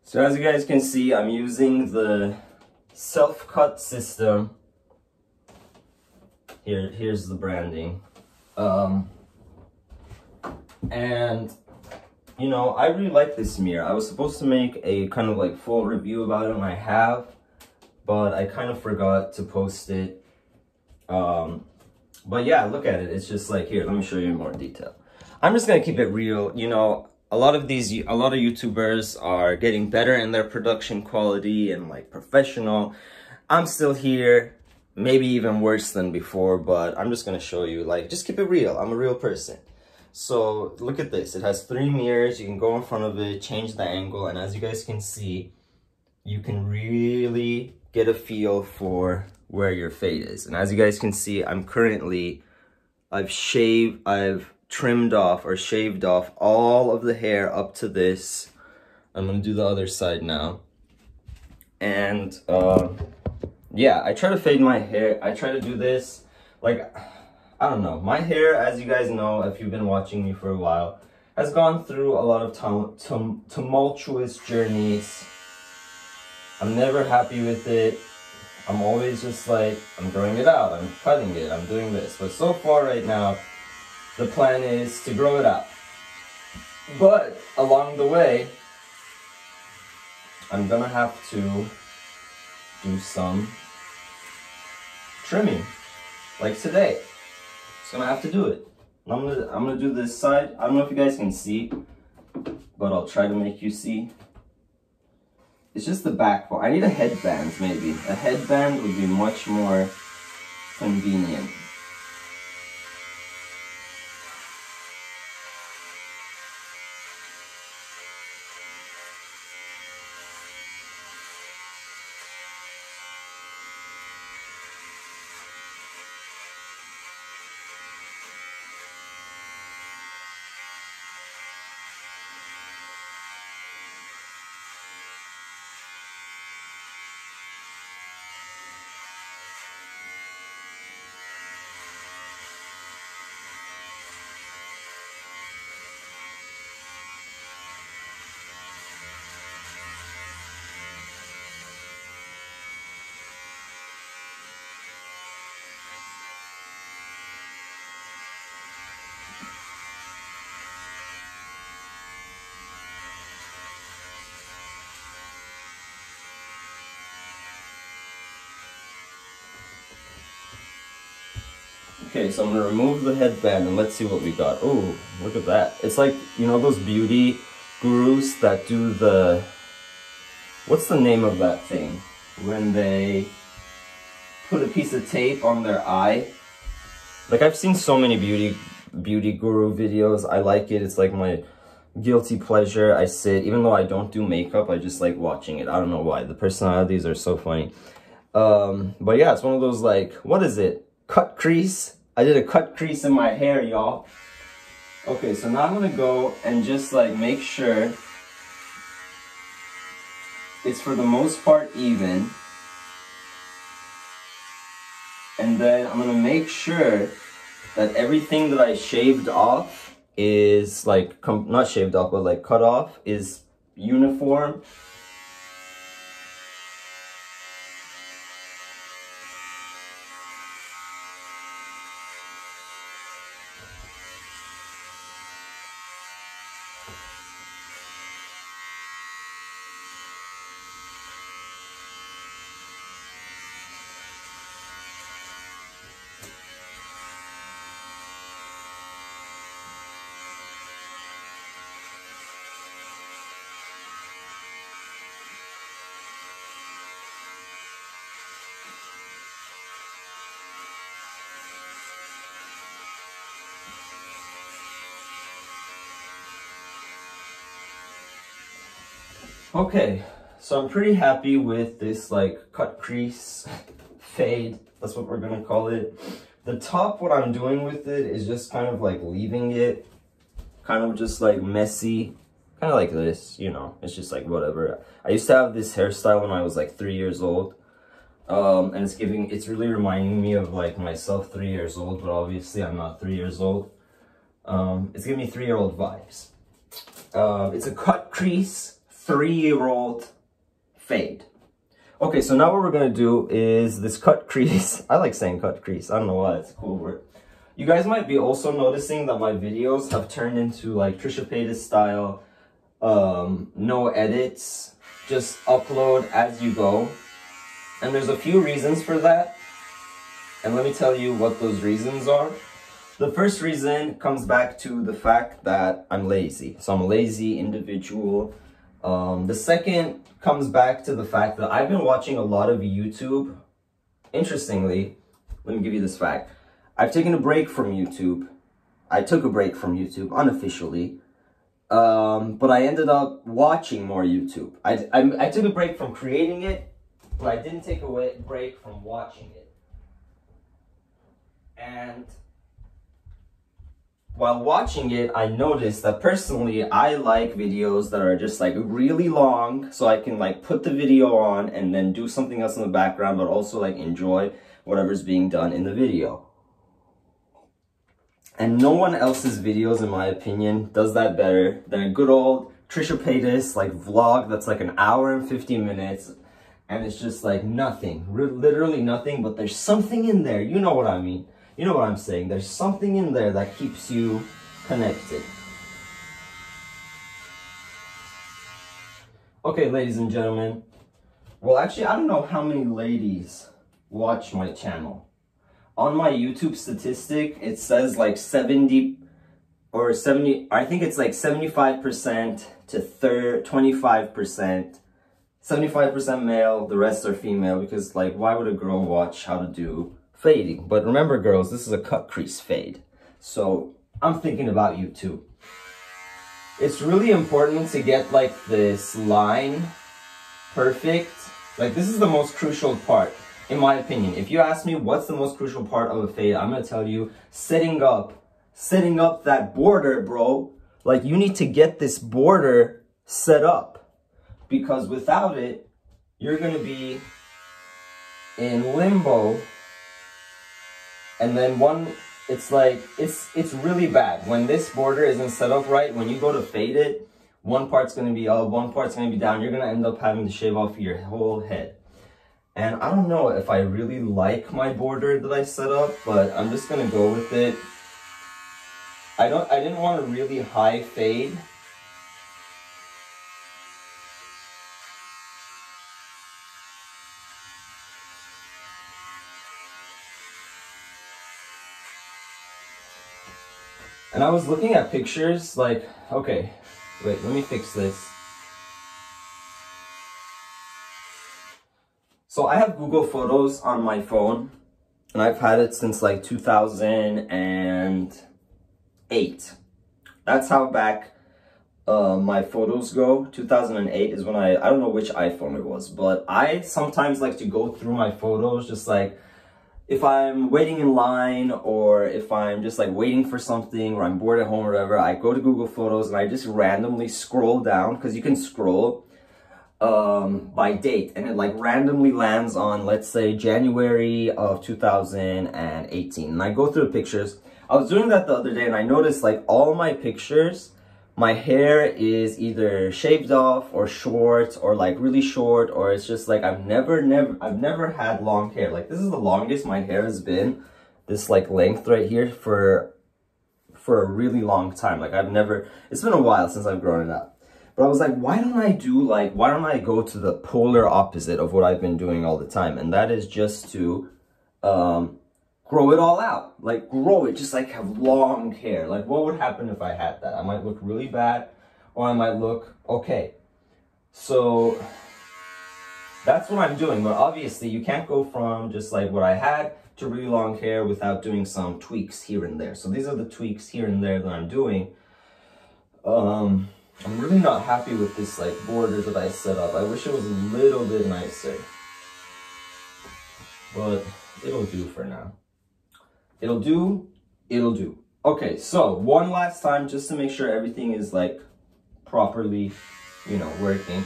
So as you guys can see, I'm using the self-cut system. Here's the branding. And you know, I really like this mirror. I was supposed to make a kind of like full review about it, and I have, but I kind of forgot to post it. But yeah, look at it. It's just like, here, let me show you in more detail. I'm just gonna keep it real. You know, a lot of YouTubers are getting better in their production quality and like professional. I'm still here, maybe even worse than before, but I'm just gonna show you, like, just keep it real. I'm a real person. So look at this. It has 3 mirrors. You can go in front of it, change the angle, and as you guys can see, you can really get a feel for where your fade is. And as you guys can see, I've trimmed off or shaved off all of the hair up to this. I'm gonna do the other side now. And yeah, I try to fade my hair. I try to do this, like, I don't know. My hair, as you guys know, if you've been watching me for a while, has gone through a lot of tumultuous journeys. I'm never happy with it. I'm always just like, I'm growing it out, I'm cutting it, I'm doing this. But so far right now, the plan is to grow it out. But along the way, I'm gonna have to do some trimming, like today. Just gonna have to do it. I'm gonna do this side. I don't know if you guys can see, but I'll try to make you see. It's just the back part. I need a headband, maybe. A headband would be much more convenient. Okay, so I'm gonna remove the headband and let's see what we got. Oh, look at that. It's like, you know those beauty gurus that do the, what's the name of that thing? When they put a piece of tape on their eye. Like, I've seen so many beauty guru videos. I like it. It's like my guilty pleasure. I sit, even though I don't do makeup, I just like watching it. I don't know why. The personalities are so funny. But yeah, it's one of those, like, what is it? Cut crease. I did a cut crease in my hair, y'all. Okay, so now I'm gonna go and just like make sure it's for the most part even. And then I'm gonna make sure that everything that I shaved off is like, not shaved off, but like cut off, is uniform. Okay, so I'm pretty happy with this like cut crease fade. That's what we're gonna call it. The top, what I'm doing with it is just kind of like leaving it kind of just like messy, kind of like this, you know. It's just like whatever. I used to have this hairstyle when I was like 3 years old. And it's really reminding me of like myself 3 years old, but obviously I'm not 3 years old. It's giving me 3-year-old vibes. It's a cut crease 3-year-old fade. Okay, so now what we're gonna do is this cut crease. I like saying cut crease. I don't know why, it's a cool word. You guys might be also noticing that my videos have turned into like Trisha Paytas style, no edits, just upload as you go. And there's a few reasons for that. And let me tell you what those reasons are. The first reason comes back to the fact that I'm lazy. So I'm a lazy individual. The second comes back to the fact that I've been watching a lot of YouTube. Interestingly, let me give you this fact. I've taken a break from YouTube. I took a break from YouTube unofficially. But I ended up watching more YouTube. I took a break from creating it, but I didn't take a break from watching it. And while watching it, I noticed that personally, I like videos that are just like really long, so I can like put the video on and then do something else in the background, but also like enjoy whatever's being done in the video. And no one else's videos, in my opinion, does that better than a good old Trisha Paytas like vlog that's like an hour and 50 minutes, and it's just like nothing, literally nothing, but there's something in there. You know what I mean? You know what I'm saying? There's something in there that keeps you connected. Okay, ladies and gentlemen. Well, actually, I don't know how many ladies watch my channel. On my YouTube statistic, it says like 70 or 70, I think it's like 75% to 25%. 75% male, the rest are female, because like, why would a girl watch how to do fading? But remember, girls, this is a cut crease fade. So I'm thinking about you too. It's really important to get like this line perfect. Like, this is the most crucial part, in my opinion. If you ask me what's the most crucial part of a fade, I'm gonna tell you setting up that border, bro. Like, you need to get this border set up, because without it, you're gonna be in limbo. And then it's like, it's really bad. When this border isn't set up right, when you go to fade it, one part's gonna be up, one part's gonna be down. You're gonna end up having to shave off your whole head. And I don't know if I really like my border that I set up, but I'm just gonna go with it. I didn't want a really high fade. And I was looking at pictures, like, okay, wait, let me fix this. So I have Google Photos on my phone, and I've had it since like 2008. That's how back my photos go. 2008 is when I don't know which iPhone it was, but I sometimes like to go through my photos, just like, if I'm waiting in line, or if I'm just like waiting for something, or I'm bored at home or whatever, I go to Google Photos and I just randomly scroll down, because you can scroll by date, and it like randomly lands on, let's say, January of 2018. And I go through the pictures. I was doing that the other day, and I noticed like all my pictures, my hair is either shaved off or short, or like really short, or it's just like I've never had long hair. Like, this is the longest my hair has been, this like length right here, for a really long time. Like, it's been a while since I've grown it out. But I was like, why don't I go to the polar opposite of what I've been doing all the time? And that is just to grow it all out. Like, grow it, just like have long hair. Like, what would happen if I had that? I might look really bad, or I might look okay. So that's what I'm doing. But obviously you can't go from just like what I had to really long hair without doing some tweaks here and there. So these are the tweaks here and there that I'm doing. I'm really not happy with this like border that I set up. I wish it was a little bit nicer, but it'll do for now. It'll do. Okay, so one last time, just to make sure everything is like properly, you know, working.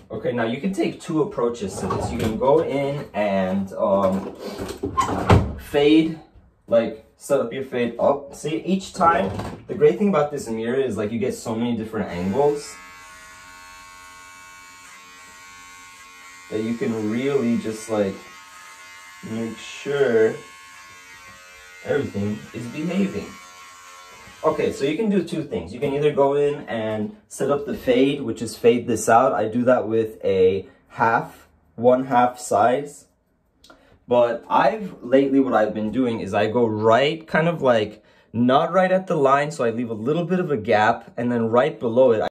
Okay, now you can take two approaches to this. You can go in and fade, like set up your fade up. See, each time, the great thing about this mirror is like you get so many different angles that you can really just like make sure everything is behaving. Okay, so you can do two things. You can either go in and set up the fade, which is fade this out. I do that with a 1/2 size. But lately what I've been doing is I go right, kind of like, not right at the line, so I leave a little bit of a gap, and then right below it,